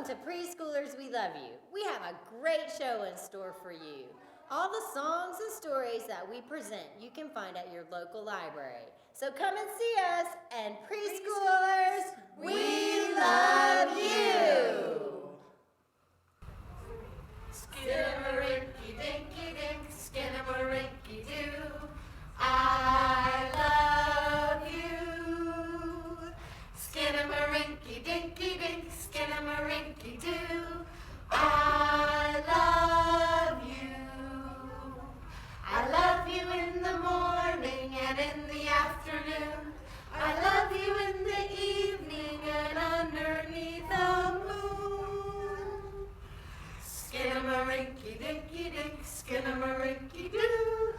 to Preschoolers, We Love You. We have a great show in store for you. All the songs and stories that we present you can find at your local library. So come and see us, and Preschoolers, we love you! Skinnamarink-a-dinky-dink, skinnamarink-a-doo, I love you. Skinnamarink-a-dinky-dink, skinnamarink-a-doo, I love you. I love you in the morning and in the afternoon. I love you in the evening and underneath the moon. Skinnamarink-a-dinky-dink, skinnamarink-a-doo,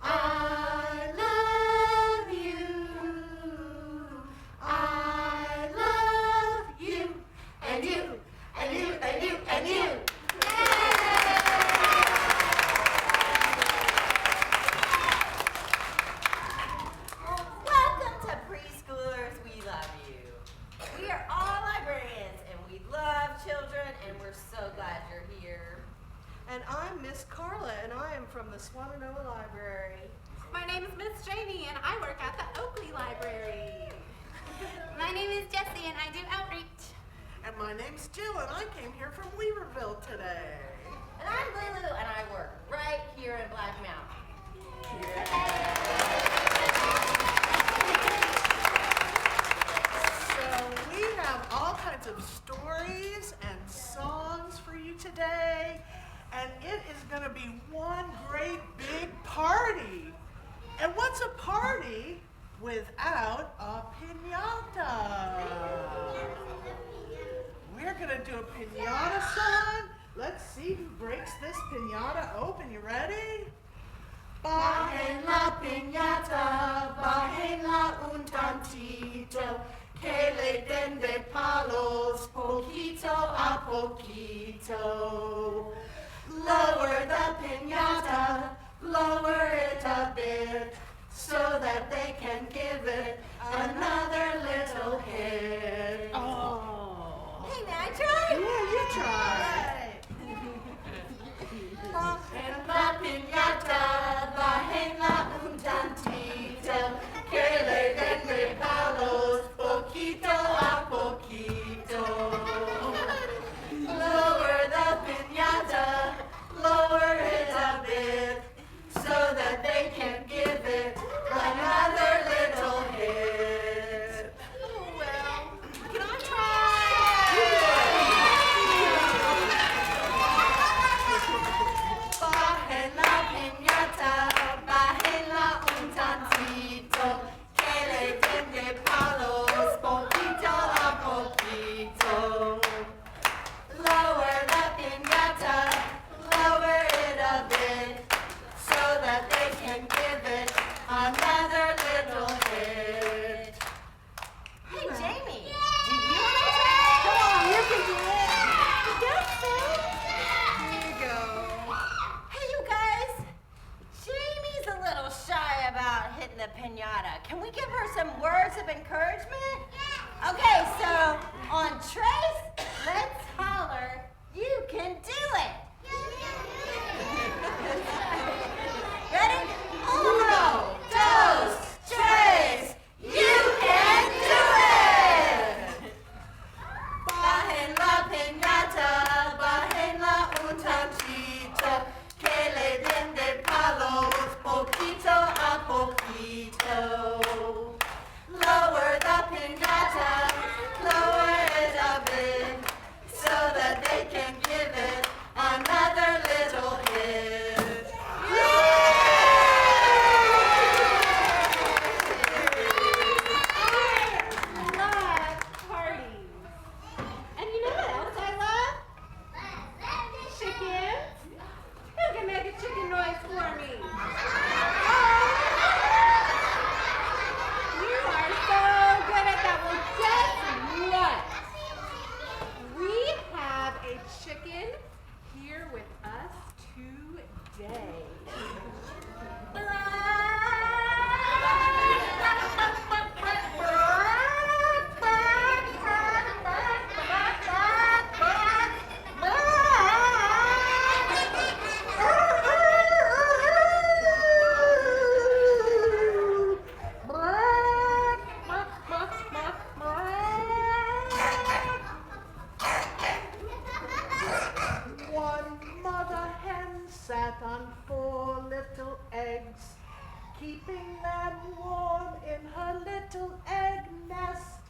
I love you. I love you. And you, and you, and you, and you. Yay! Welcome to Preschoolers, We Love You. We are all librarians and we love children and we're so glad you're here. And I'm Miss Carla, and I am from the Swananoa Library. My name is Miss Jamie, and I work at the Oakley Library. My name is Jessie, and I do outreach. And my name's Jill, and I came here from Weaverville today. And I'm Lulu and I work right here in Black Mountain. So we have all kinds of stories and songs for you today, and it is going to be one great big party. And what's a party without a piñata? We're going to do a piñata song. Let's see who breaks this piñata open. You ready? Bajen la piñata, bajen la un tantito, que le den de palos poquito a poquito. Lower the piñata, lower it a bit, so that they can give it another little hit. Oh. Hey, may I try? Yeah, you try. Bajen la piñata, bajen la un tantito, que le den de palos poquito a poquito. Lower the piñata, lower it a bit, so that they can give it another little hit. Oh, well, can I try? Bajen la piñata, bajen la un tantito, que le den de palos poquito a poquito. Lower the piñata, lower it a bit, so that they can give it another little hit. Hey, Jamie, do you want to try? Come on, you can do it. You got some. Here you go. Hey, you guys. Jamie's a little shy about hitting the piñata. Can we give her some words of encouragement? Okay, so on Trace, let's holler, you can do it. Ready? Uno, dos, tres, you can do it! Bajen la piñata, bajen la un tantito, que le den de palos poquito a poquito. Lower the piñata, lower it a bit, so that they can give it keeping them warm in her little egg nest.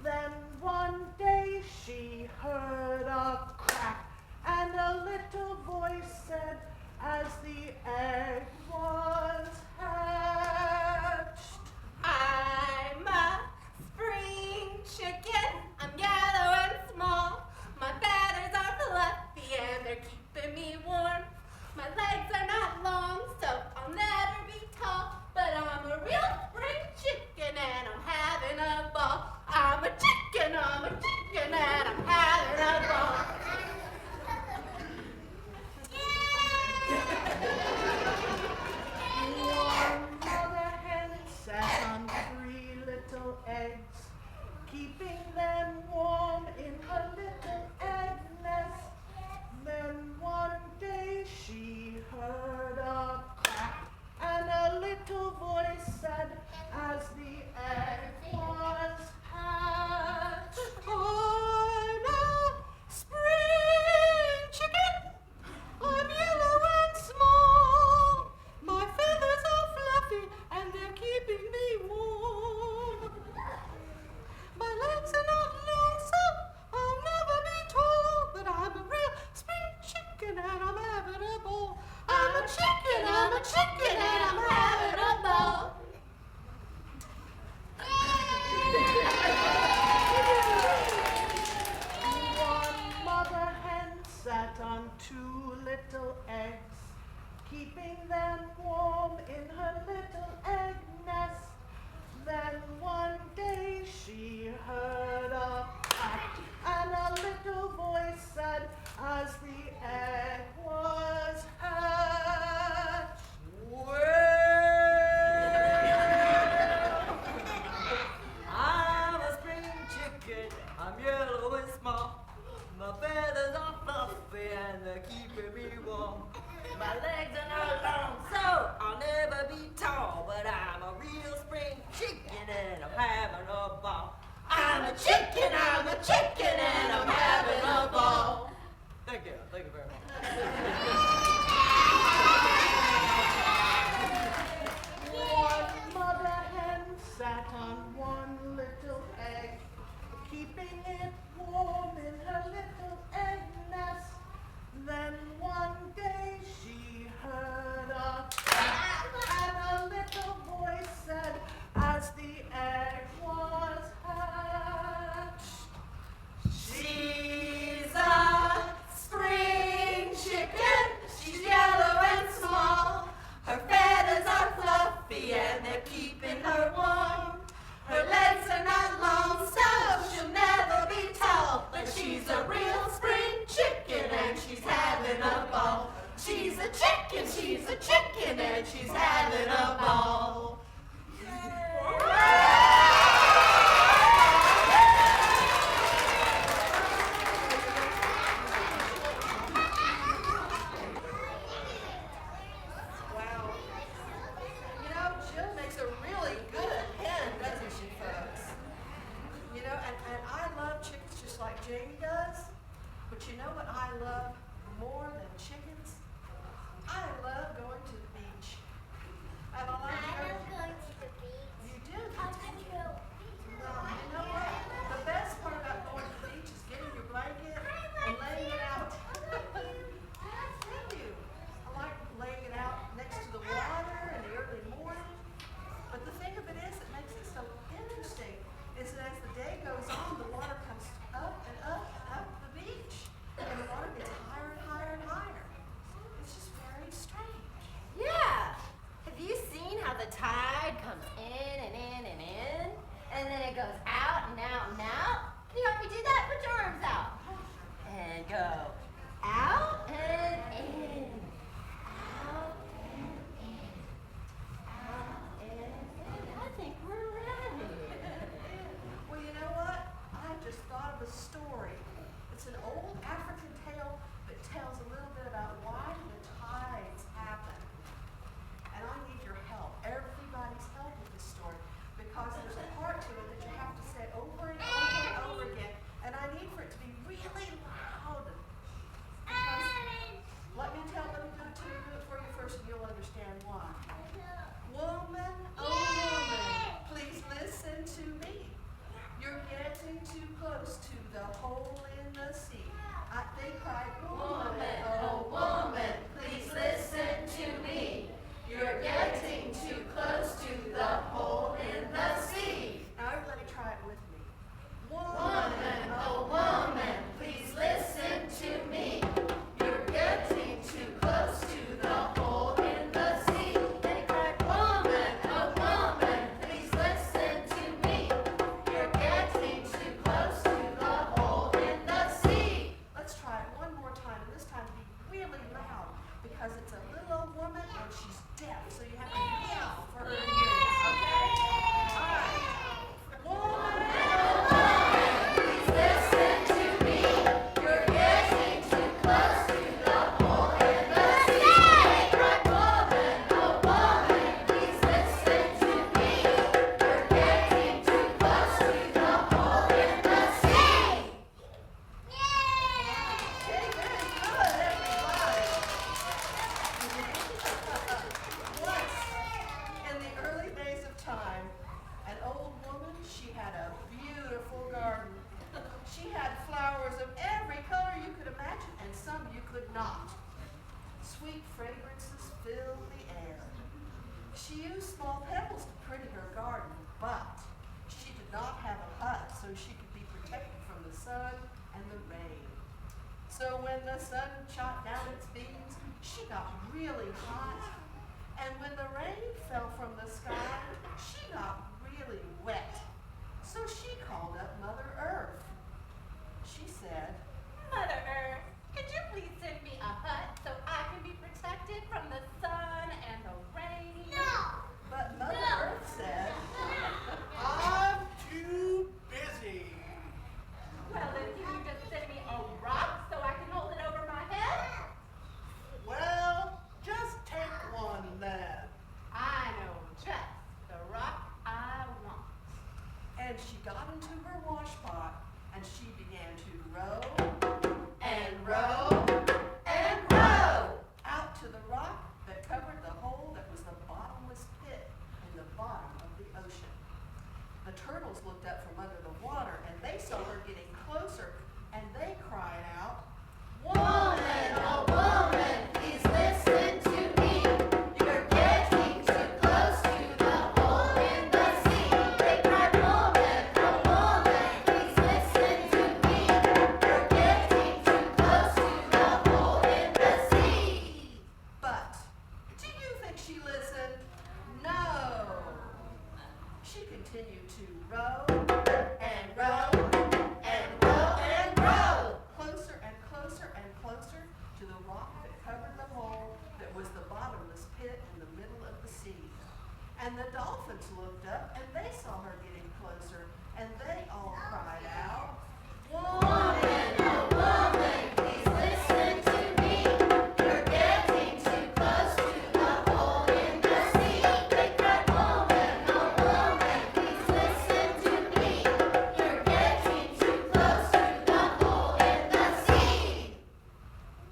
Then one day she heard a crack, and a little voice said, as the egg was hatched, I'm a spring chicken. I'm yellow and small. My feathers are fluffy and they're keeping me warm. My legs are not long, so I'll never be tall. But I'm a real spring chicken and I'm having a ball. I'm a chicken, and I'm having a ball. One mother hen sat on 3 little eggs, keeping them warm in her little egg nest. Then one day she heard a crack, and a little voice said, as the egg was hatched, I'm a spring chicken. I'm yellow and small. My feathers are fluffy and they're keeping me warm. My legs are not long, so I'll never be tall. But I'm a real spring chicken and I'm having a ball. I'm a chicken, and I'm having a ball. One mother hen sat on 2 little eggs, keeping them warm in her little egg nest. Then one day she heard a crack, and a little voice said, as the egg was hatched, Well, I'm a spring chicken. I'm yellow and small. My feathers are fluffy and they're keeping me warm. My legs are not long, so I'll never be tall. But I'm a real spring chicken and I'm having a ball. I'm a chicken, and I'm having a ball. Thank you very much. One mother hen sat on 1 little egg, keeping it warm in her little egg nest. Then one day she heard a crack, and a little voice said, as the egg was hatched, She's a spring chicken. She's yellow and small. Her feathers are fluffy and they're keeping her warm. Her legs are not long, so she'll never be tall. But she's a real spring chicken and she's having a ball. She's a chicken, and she's having a ball. Wow. Jill makes a really good hen, doesn't she, folks? And I love chickens just like Jamie does. But you know what I love more than chickens? I love going to the beach. Have I lied to you? And when the rain fell from the sky, she got really wet. So she called up Mother Earth. She said, Mother Earth, could you please send me a hut so I can be protected from the sun and the rain? No! but Mother Earth said, I'm too busy. Well, then can you just send me a rock so I can hold it over my head? Well, just take one then. I know just the rock I want. and she got into her wash pot and she began to row And row out to the rock that covered the hole that was the bottomless pit in the bottom of the ocean. The turtles looked up from under the water and they saw her getting closer and they cried out, Woman, oh woman, please listen to me. You're getting too close to the hole in the sea. They cried, woman, oh woman, please listen to me. You're getting too close to the hole in the sea. but do you think she listened? No. She continued to row and row and row and row closer and closer and closer to the rock that covered the hole that was the bottomless pit in the middle of the sea. And the dolphins looked up and they saw her getting closer and they all cried out, Woman, oh woman, please listen to me. You're getting too close to the hole in the sea. They cried, woman, oh woman, please listen to me. You're getting too close to the hole in the sea.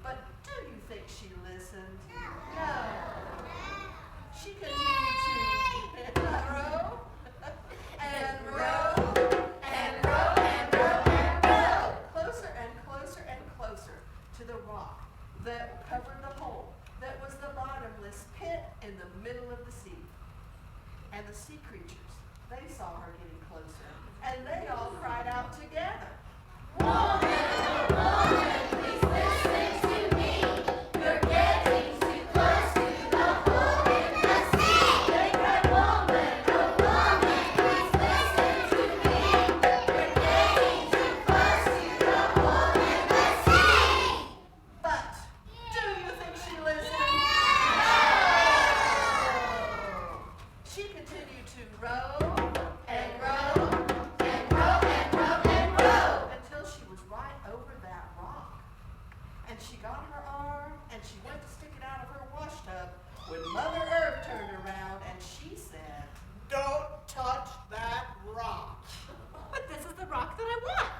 but do you think she listened? No. She continued to row and row and row and row and row closer and closer and closer to the rock that covered the hole that was the bottomless pit in the middle of the sea. And the sea creatures, they saw her getting closer and they all cried out together. Woman, oh woman, please listen to me. You're getting too close to the hole in the sea. They cried, woman, oh woman, please listen to me. You're getting too close to the hole in the sea. But do you think she listened? She continued to row and row and row and row and row until she was right over that rock. And she got her arm and she went to stick it out of her wash tub when Mother Earth turned around and she said, Don't touch that rock. But this is the rock that I want.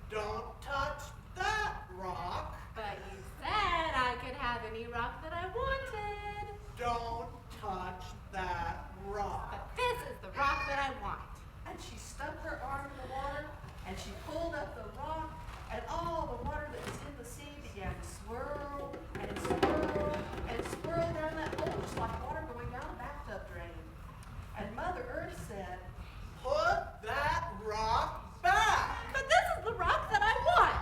Don't touch that rock. But you said I could have any rock that I wanted. Don't touch that rock. But this is the rock that I want. and she stuck her arm in the water and she pulled up the rock and all the water that was in the sea began to swirl and swirl and swirl down that hole just like water going down a bathtub drain. And Mother Earth said, Put that rock back. But this is the rock that I want.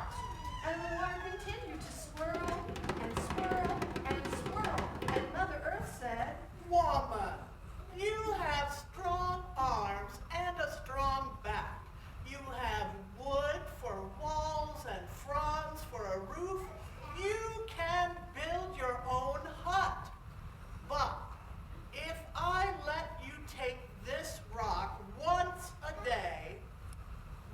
and the water continued to swirl and swirl and swirl. And Mother Earth said, Woman, you have strong arms and a strong back. You have wood for walls and fronds for a roof. You can build your own hut. But if I let you take this rock once a day,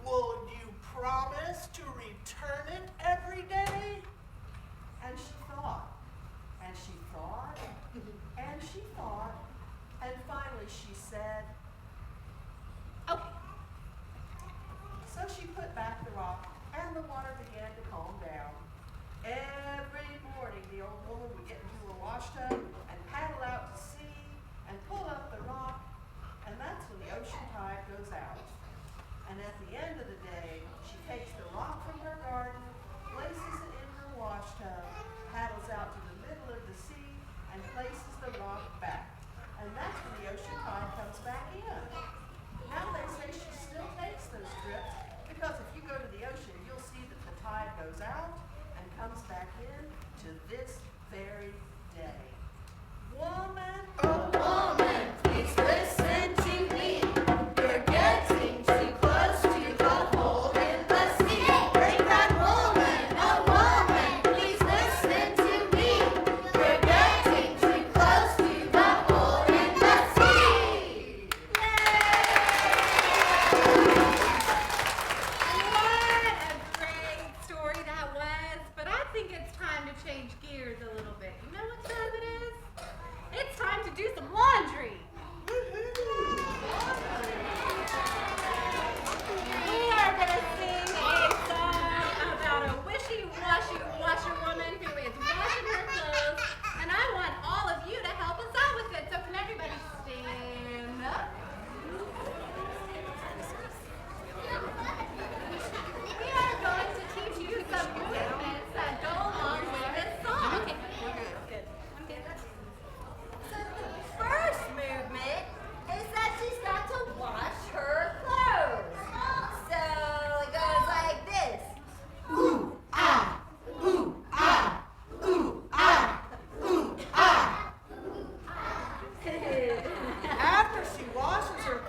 will you promise to return it every day? and she thought, and she thought, and she thought, and finally she said, Okay. so she put back the rock and the water began to calm down. Every morning the old woman would get into her wash tub and paddle out to sea and pull up the rock, and that's when the ocean tide goes out. And at the end of the day, she takes the rock from her garden, places it in her wash tub, paddles out to the middle of the sea, and places the rock back. And that's when the ocean tide comes back in. Now they say she still takes those trips because if you go to the ocean, you'll see that the tide goes out and comes back in to this very day.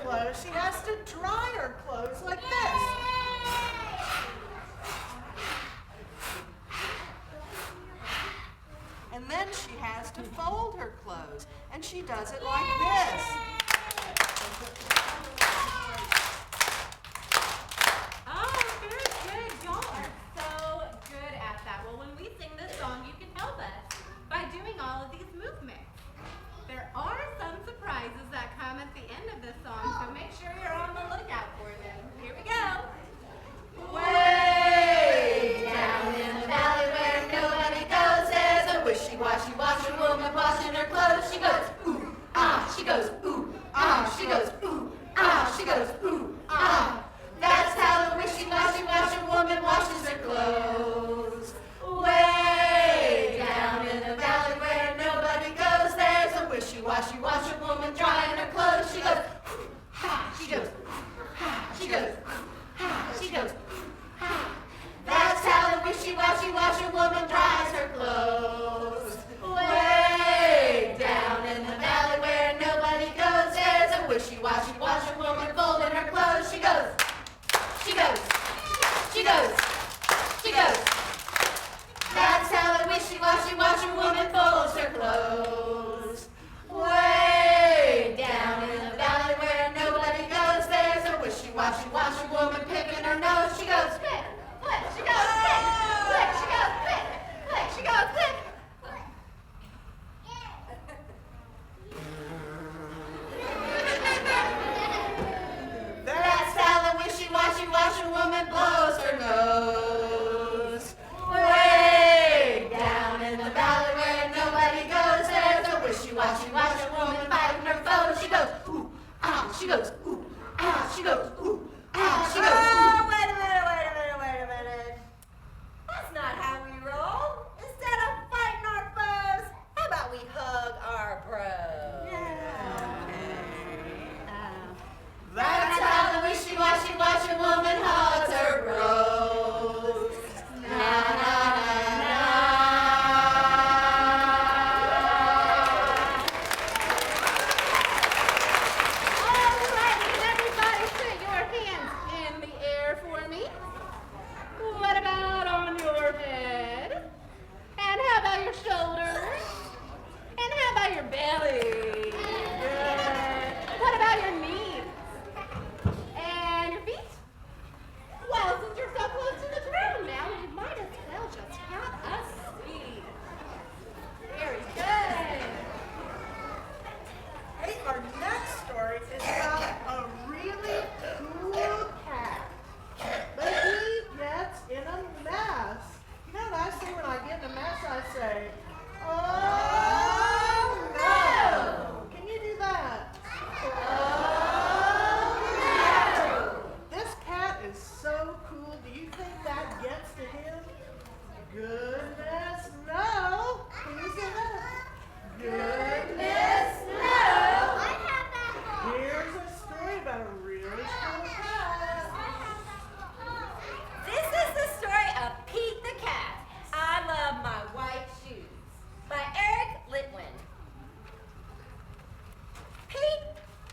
clothes, she has to dry her clothes like this. And then she has to fold her clothes, and she does it like this. Oh, very good. Y'all are so good at that. Well, when we sing this song, you can help us by doing all of these movements. There are some surprises that come at the end of this song, so make sure you're on the lookout for them. Here we go. Way down in the valley where nobody goes, there's a wishy-washy washer woman washing her clothes. She goes, ooh, ah, she goes, ooh, ah, she goes, ooh, ah, she goes, ooh, ah. That's how the wishy-washy washer woman washes her clothes. Way down in the valley where nobody goes, there's a wishy-washy washer woman drying her clothes. She goes, ha, she goes, ha, she goes, ha, she goes, ha. That's how the wishy-washy washer woman dries her clothes. Way down in the valley where nobody goes, there's a wishy-washy washer woman folding her clothes. She goes, she goes, she goes, she goes. That's how the wishy-washy washer woman folds her clothes. Way down in the valley where nobody goes, there's a wishy-washy washer woman picking her nose. She goes, click, click, she goes, click, click, she goes, click, click, she goes, click. That's how the wishy-washy washer woman blows her nose. Way down in the valley where nobody goes, there's a wishy-washy washer woman fighting her foes. She goes, ooh, ah, she goes, ooh, ah, she goes, ooh, ah, she goes, ooh. Oh, wait a minute. That's not how we roll. Instead of fighting our foes, how about we hug our bros? That's how the wishy-washy washer woman hugs her bros. Na, na, na, na. All right, can everybody put your hands in the air for me? What about on your head? And how about your shoulders? And how about your belly? Good. What about your knees? And your feet? Well, since you're so close to the ground now, you might as well just count us speed. Very good. Hey, our next story is about a really cool cat. But he gets in a mess. You know what I say when I get in a mess? I say, oh no! Can you do that? Oh no! This cat is so cool. Do you think that gets to him? Goodness, no! Can you say that? Goodness, no! Here's a story about a really cool cat. This is the story of Pete the Cat. I Love My White Shoes by Eric Litwin. Pete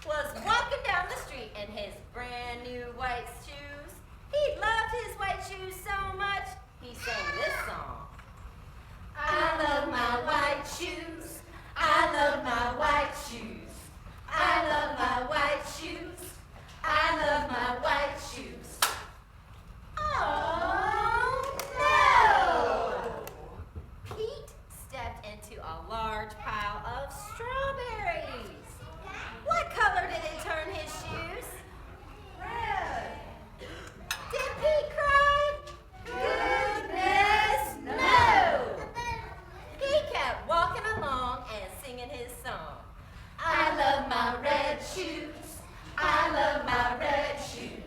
was walking down the street in his brand new white shoes. He loved his white shoes so much, he sang this song. I love my white shoes. I love my white shoes. I love my white shoes. I love my white shoes. Oh, no! Pete stepped into a large pile of strawberries. What color did it turn his shoes? Red. Did Pete cry? Goodness, no! He kept walking along and singing his song. I love my red shoes. I love my red shoes.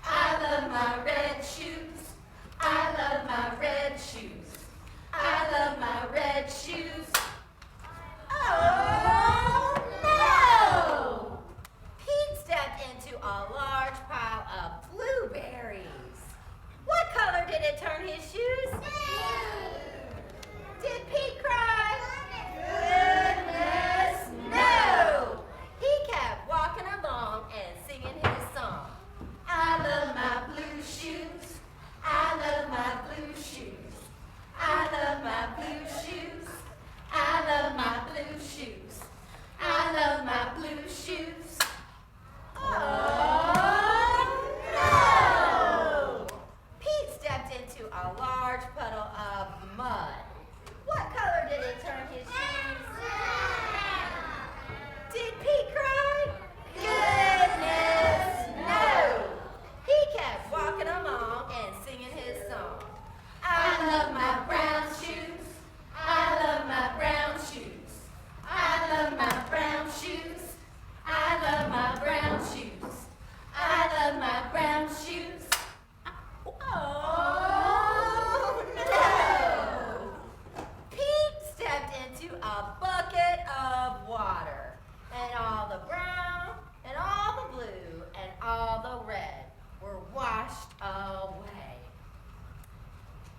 I love my red shoes. I love my red shoes. I love my red shoes. Oh, no! Pete stepped into a large pile of blueberries. What color did it turn his shoes? Did Pete cry? Goodness, no! He kept walking along and shoes. I love my brown shoes. I love my brown shoes. Oh, no! Pete stepped into a bucket of water, and all the brown, and all the blue, and all the red were washed away.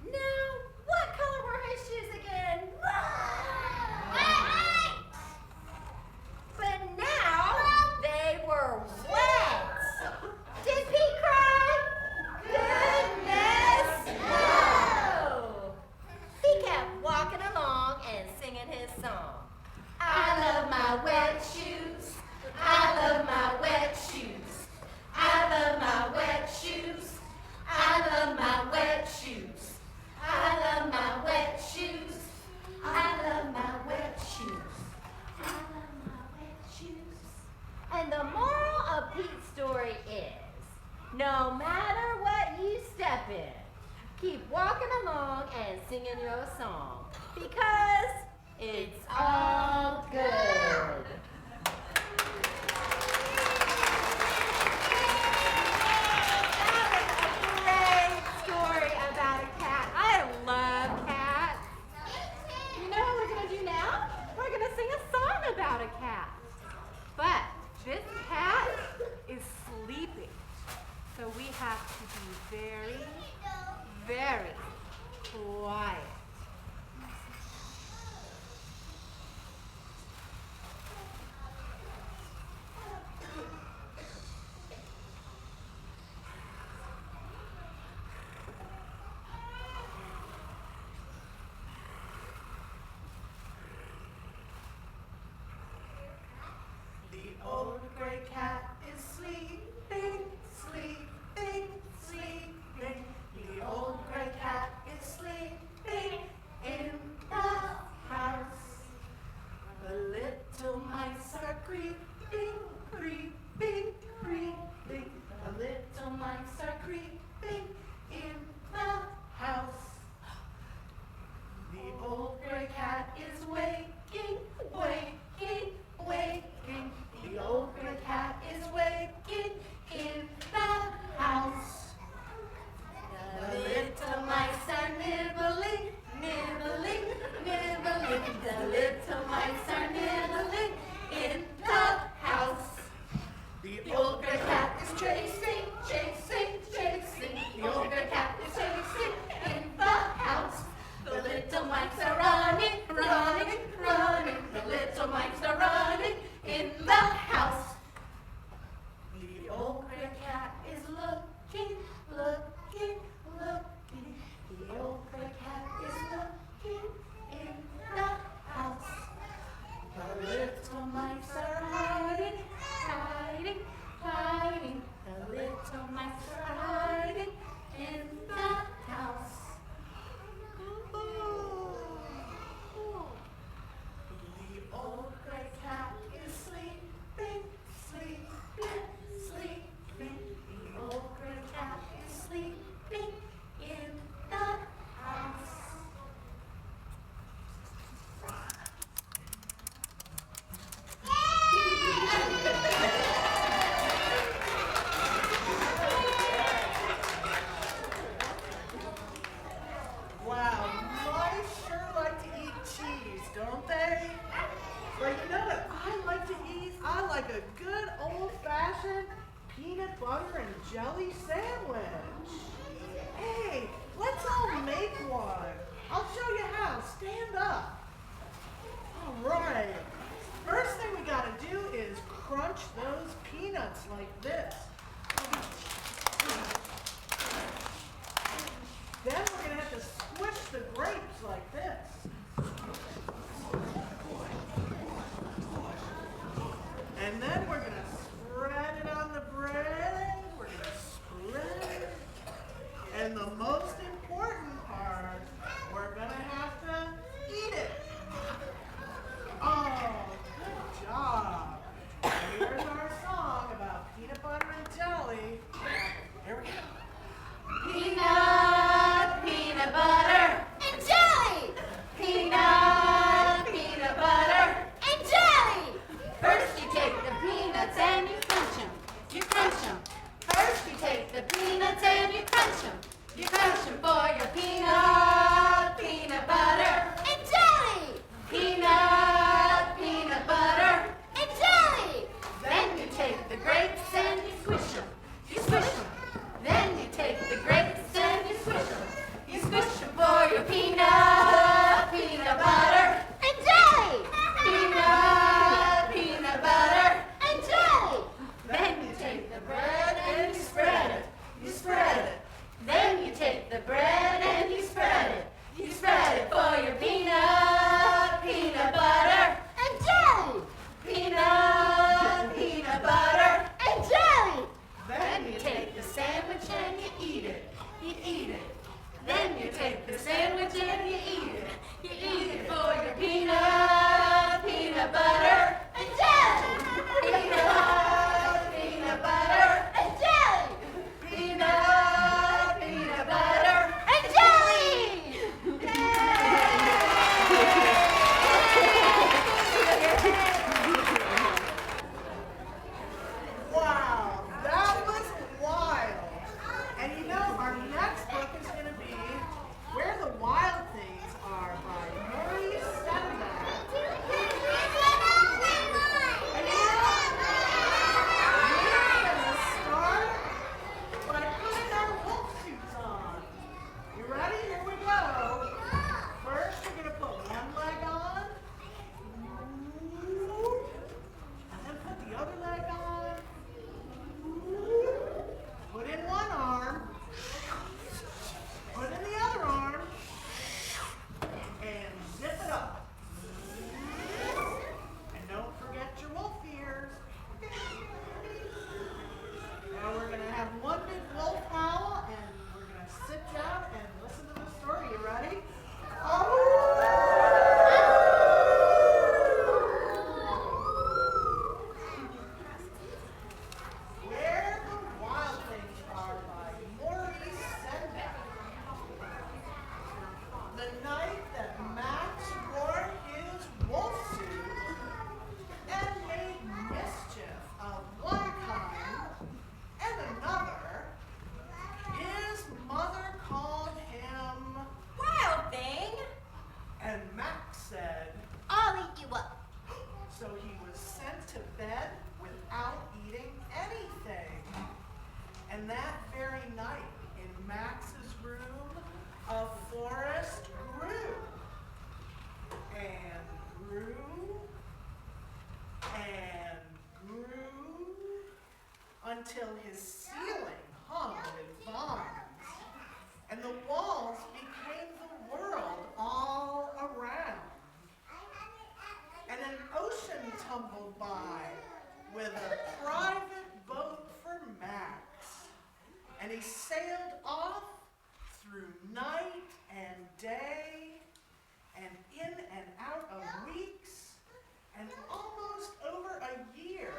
Now, what color were his shoes again? White! But now they were wet. Did Pete cry? Goodness, no! He kept walking along and singing his song. I love my wet shoes. I love my wet shoes. I love my wet shoes. I love my wet shoes. I love my wet shoes. I love my wet shoes. I love my wet shoes. And the moral of Pete's story is, no matter what you step in, keep walking along and singing your song, because it's all good. About a cat. But this cat is sleeping. So we have to be very, very quiet. Old gray cat is sleeping, sleeping, sleeping. The old gray cat is sleeping in the house. The little mice are creeping, creeping, creeping. The little mice are creeping in the house. The old gray cat is waking, waking, waking. The old gray cat is waking in the house. The little mice are nibbling, nibbling, nibbling. The little mice are nibbling in the house. The old gray cat is chasing, chasing, chasing. The old gray cat is chasing in the house. The little mice are running, running, running. The little mice are running in the house. The old gray cat is looking, looking, looking. The old gray cat is looking in the house. The little mice are hiding, hiding, hiding. The little mice are hiding in the house. The old gray cat is sleeping, sleeping, sleeping. The old gray cat is sleeping in the house. Wow, mice sure like to eat cheese, don't they? But you know what I like to eat? I like a good old-fashioned peanut butter and jelly sandwich. Hey, let's all make one. I'll show you how. Stand up. All right. First thing we gotta do is crunch those peanuts like this. Then we're gonna have to squish the grapes like this. And then we're gonna spread it on the bread. We're gonna spread it. And the most important part, we're gonna have to eat it. Oh, good job. Here's our song about peanut butter and jelly. Here we go. Peanut, peanut butter, and jelly! Peanut, peanut butter, and jelly! First until his ceiling hung with vines, and the walls became the world all around. And an ocean tumbled by with a private boat for Max, and he sailed off through night and day, and in and out of weeks, and almost over a year,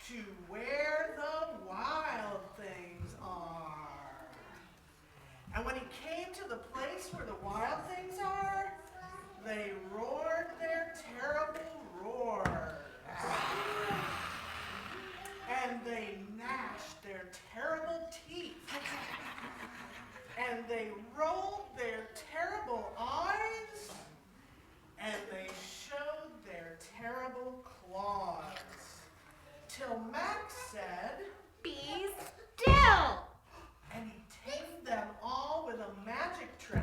to where the wild things are. And when he came to the place where the wild things are, they roared their terrible roars. And they gnashed their terrible teeth. And they rolled their terrible eyes. And they showed their terrible claws. Till Max said, Be still! and he tamed them all with a magic trick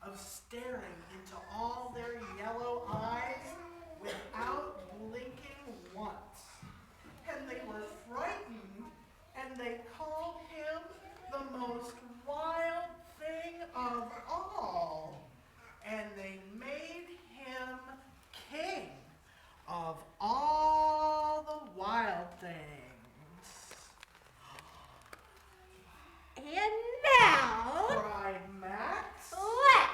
of staring into all their yellow eyes without blinking once. And they were frightened, and they called him the most wild thing of all. And they made him king of all the wild things. And now, Cried Max. let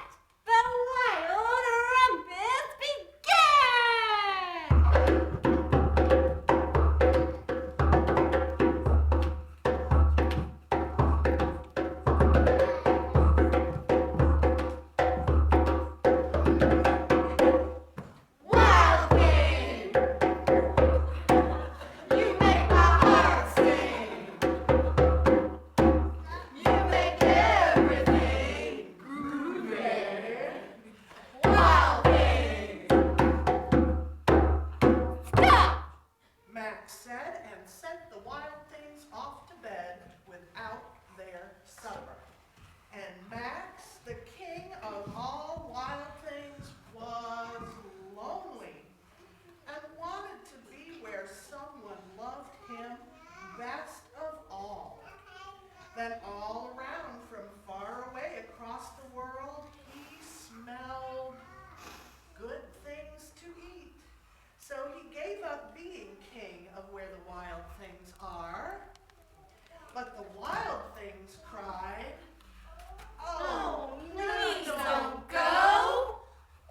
the wild rumpus begin! Wild thing! You make my heart sing! You make everything groovy! Wild thing! Stop! Max said, and sent the wild things off to bed without their supper. And Max, the king of all wild things, was lonely and wanted to be where someone loved him best of all. Then all around from far away across the world, he smelled good things to eat. So he gave up being king of where the wild things are. But the wild things cried, "Oh, Please no, don't go!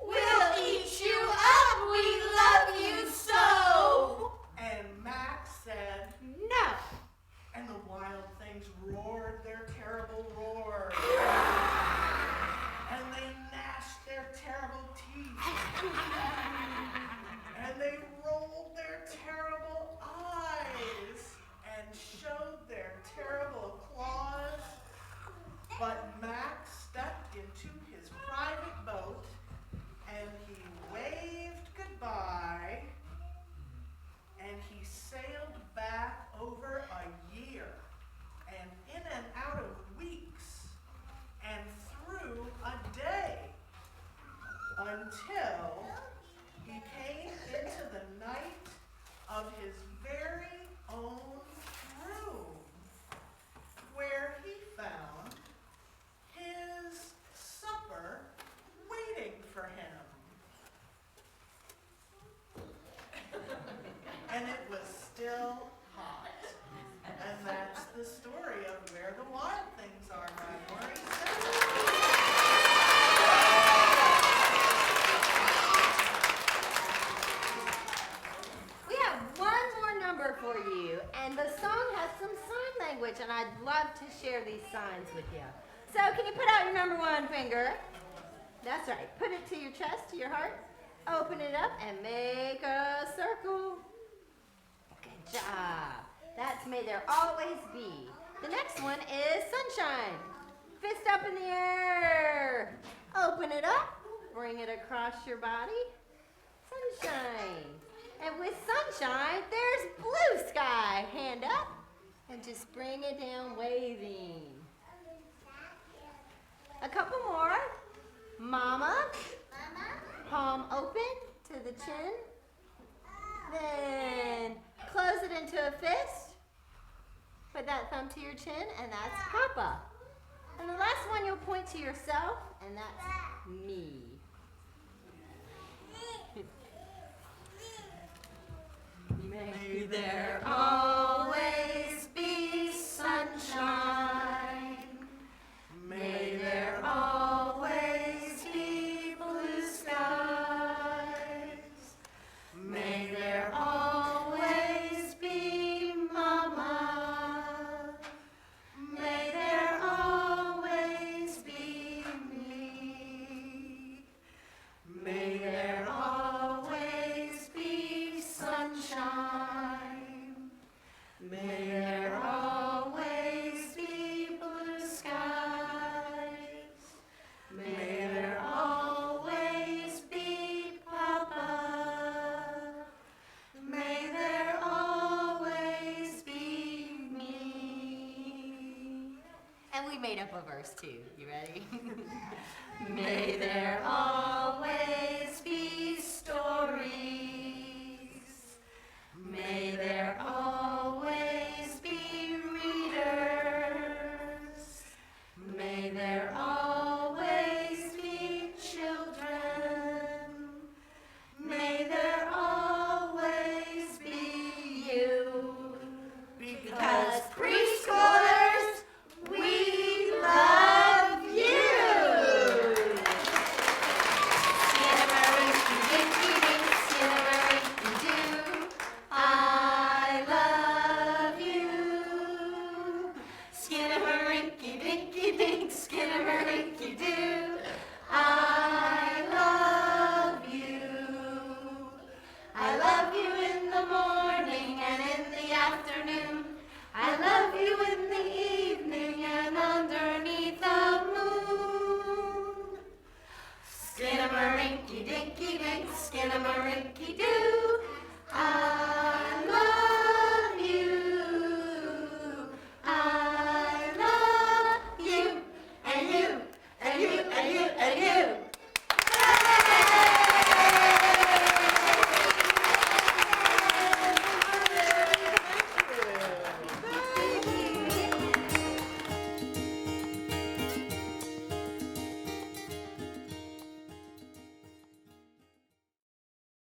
We'll eat you up! We love you so! And Max said, No! and the wild things roared their terrible roars. And they gnashed their terrible teeth. And they rolled their terrible eyes and showed their terrible claws. But Max stepped into his private boat and he waved goodbye and he sailed back over a year and in and out of weeks and through a day until he came into the night of his very own room, where he found his supper waiting for him. And it was still hot. And that's the story of where the wild things are by Maurice Sendak. We have one more number for you, and the song has some sign language, and I'd love to share these signs with you. So can you put out your number one finger? That's right. Put it to your chest, to your heart. Open it up and make a circle. Good job. That's may there always be. The next one is sunshine. Fist up in the air. Open it up. Bring it across your body. Sunshine. And with sunshine, there's blue sky. Hand up and just bring it down waving. A couple more. Mama. Palm open to the chin. Then close it into a fist. put that thumb to your chin, and that's Papa. And the last one, you'll point to yourself, and that's me. May there always be sunshine. May there always be blue skies. May there always be Mama. May there always be me. May there always be sunshine. May there always be blue skies. May there always be Papa. May there always be me. And we made up a verse too. You ready? May there always be